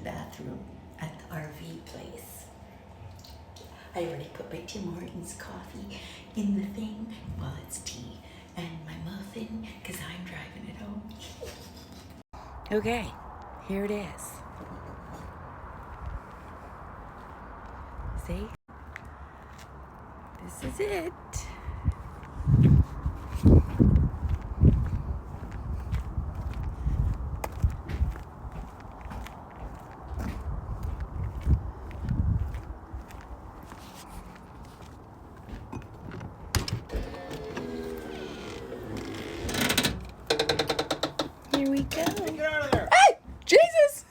bathroom at the RV place. I already put my Tim Hortons coffee in the thing. Well, it's tea. And my muffin, because I'm driving it home. Okay, here it is. See? This is it. Here we go. Get out of there. Hey, Jesus!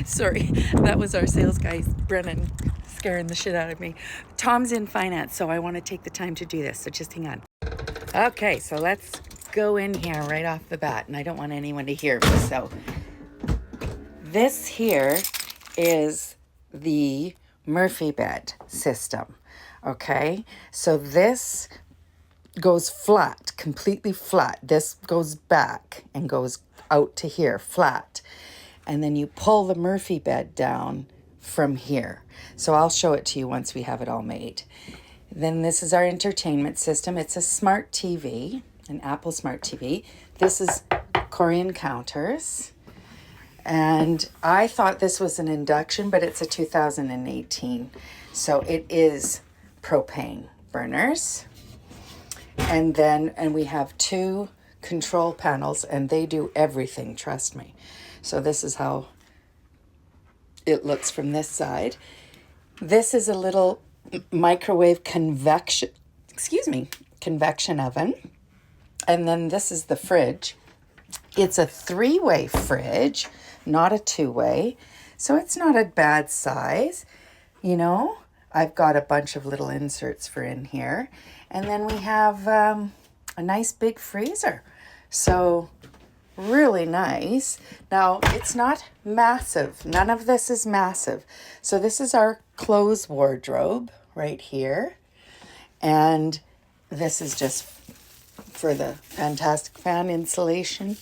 Sorry, that was our sales guy, Brennan, scaring the shit out of me. Tom's in finance, so I want to take the time to do this, so just hang on. Okay, so let's go in here right off the bat, and I don't want anyone to hear me, so this here is the Murphy bed system, okay? So this goes flat, completely flat. This goes back and goes out to here, flat. And then you pull the Murphy bed down from here. So I'll show it to you once we have it all made. Then this is our entertainment system. It's a smart TV, an Apple Smart TV. This is Korean counters. And I thought this was an induction, but it's a 2018. So it is propane burners. And we have 2 control panels, and they do everything, trust me. So this is how it looks from this side. This is a little microwave convection oven. And then this is the fridge. It's a 3-way fridge, not a 2-way. So it's not a bad size, you know. I've got a bunch of little inserts for in here. And then we have a nice big freezer. So really nice. Now, it's not massive. None of this is massive. So this is our clothes wardrobe right here. And this is just for the fantastic fan insulation.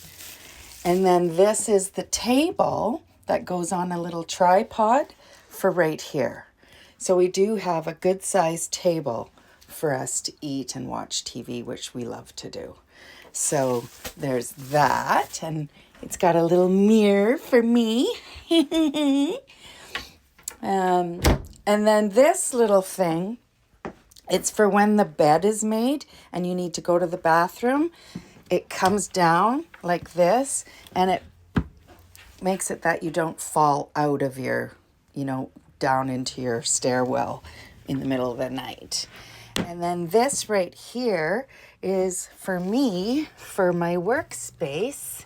And then this is the table that goes on a little tripod for right here. So we do have a good sized table for us to eat and watch TV, which we love to do. So there's that, and it's got a little mirror for me. And then this little thing, it's for when the bed is made and you need to go to the bathroom. It comes down like this, and it makes it that you don't fall out of your, down into your stairwell in the middle of the night. And then this right here is for me, for my workspace.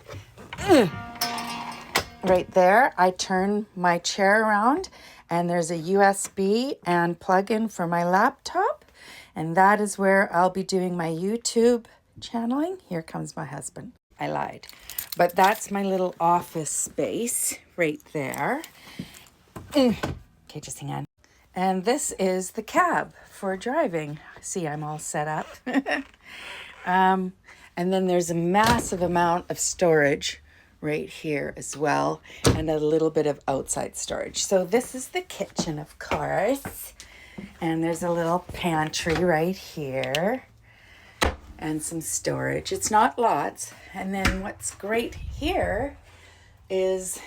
Right there, I turn my chair around and there's a USB and plug-in for my laptop. And that is where I'll be doing my YouTube channeling. Here comes my husband. I lied. But that's my little office space right there. Okay, just hang on. And this is the cab for driving. See, I'm all set up. And then there's a massive amount of storage right here as well, and a little bit of outside storage. So this is the kitchen, of course. And there's a little pantry right here and some storage. It's not lots. And then what's great here is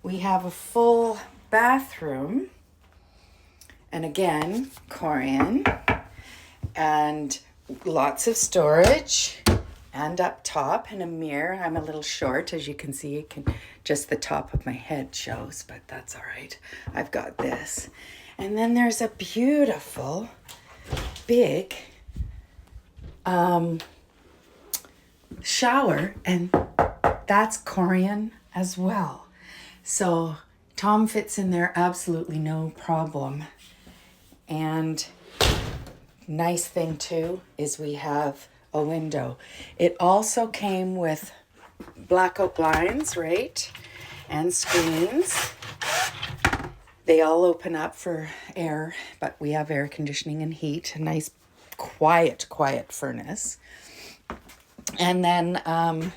we have a full bathroom. And again, Korean, and lots of storage, and up top, and a mirror. I'm a little short, as you can see. Just the top of my head shows, but that's all right. I've got this. And then there's a beautiful, big shower, and that's Korean as well. So Tom fits in there absolutely no problem. And nice thing too is we have a window. It also came with blackout blinds, right? And screens. They all open up for air, but we have air conditioning and heat. A nice quiet furnace. And then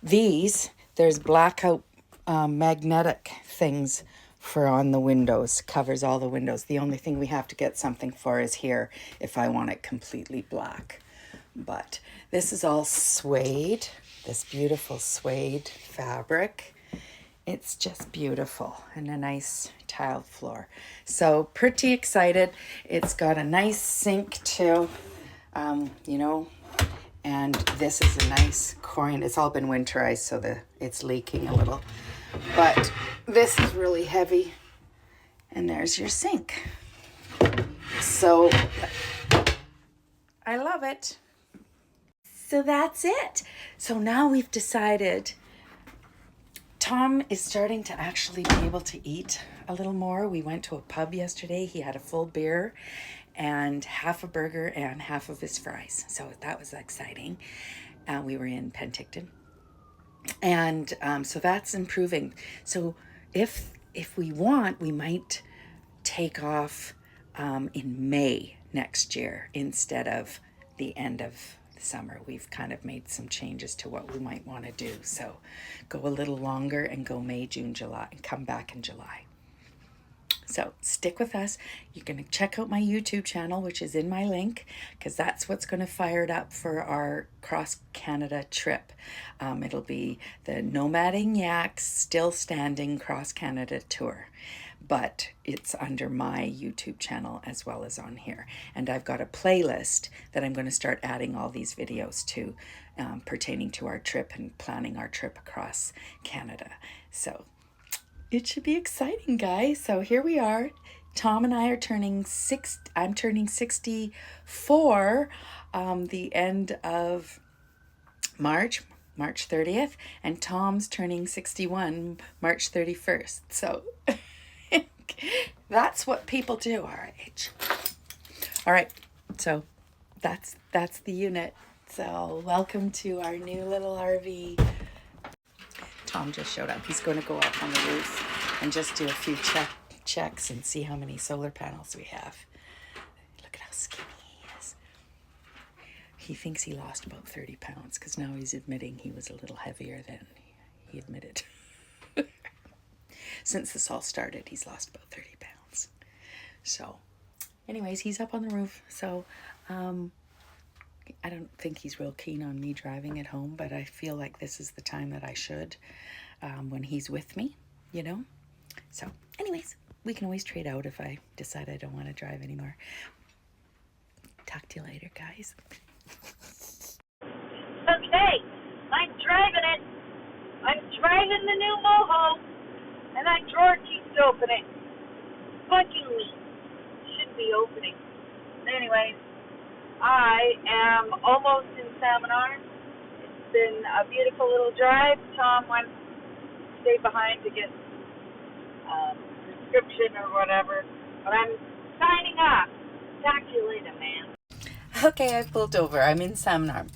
there's blackout magnetic things for on the windows, covers all the windows. The only thing we have to get something for is here if I want it completely black. But this is all suede, this beautiful suede fabric. It's just beautiful and a nice tiled floor. So pretty excited. It's got a nice sink too, you know, and this is a nice coin. It's all been winterized, so it's leaking a little. But this is really heavy. And there's your sink. So I love it. So that's it. So now we've decided Tom is starting to actually be able to eat a little more. We went to a pub yesterday. He had a full beer and half a burger and half of his fries. So that was exciting. We were in Penticton. And so that's improving. So if we want, we might take off in May next year instead of the end of the summer. We've kind of made some changes to what we might want to do. So go a little longer and go May, June, July, and come back in July. So stick with us. You're going to check out my YouTube channel, which is in my link, because that's what's going to fire it up for our cross-Canada trip. It'll be the Nomading Yaks Still Standing Cross-Canada Tour. But it's under my YouTube channel as well as on here. And I've got a playlist that I'm going to start adding all these videos to pertaining to our trip and planning our trip across Canada. So it should be exciting, guys. So here we are. Tom and I are I'm turning 64 the end of March 30th, and Tom's turning 61 March 31st. So that's what people do our age. All right, so that's the unit. So welcome to our new little RV. Tom just showed up. He's going to go up on the roof and just do a few checks and see how many solar panels we have. Look at how skinny he is. He thinks he lost about 30 pounds because now he's admitting he was a little heavier than he admitted. Since this all started, he's lost about 30 pounds. So anyways, he's up on the roof. So I don't think he's real keen on me driving it home, but I feel like this is the time that I should when he's with me, you know? So anyways, we can always trade out if I decide I don't want to drive anymore. Talk to you later, guys. Okay, I'm driving it. I'm driving the new Moho, and that drawer keeps opening. Bugging me. Should be opening. Anyways, I am almost in Salmon Arm. It's been a beautiful little drive. Tom went to stay behind to get a prescription or whatever. But I'm signing off. Talk to you later, man. Okay, I pulled over. I'm in Salmon Arm.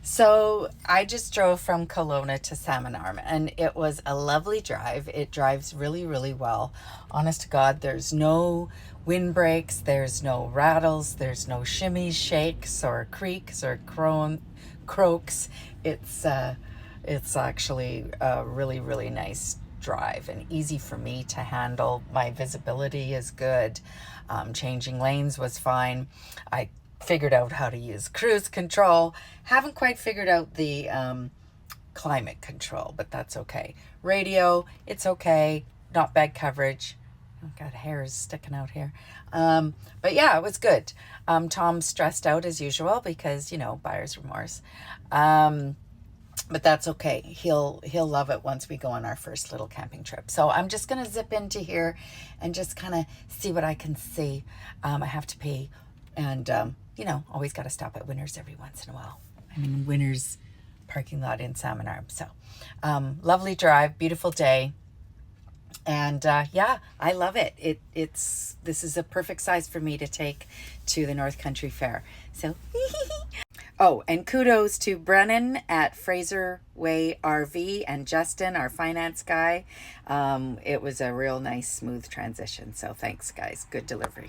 So I just drove from Kelowna to Salmon Arm, and it was a lovely drive. It drives really, really well. Honest to God, there's no windbreaks, there's no rattles, there's no shimmies, shakes, or creaks, or croaks. It's actually a really, really nice drive and easy for me to handle. My visibility is good. Changing lanes was fine. I figured out how to use cruise control. Haven't quite figured out the climate control, but that's okay. Radio, it's okay. Not bad coverage. I've got hairs sticking out here. But yeah, it was good. Tom's stressed out as usual because, you know, buyer's remorse. But that's okay. He'll love it once we go on our first little camping trip. So I'm just going to zip into here and just kind of see what I can see. I have to pay, and you know, always got to stop at Winners every once in a while. I'm in Winners parking lot in Salmon Arm. So lovely drive, beautiful day. And yeah, I love it. This is a perfect size for me to take to the North Country Fair. So oh, and kudos to Brennan at Pleasureway RV and Justin, our finance guy. It was a real nice, smooth transition. So thanks, guys. Good delivery.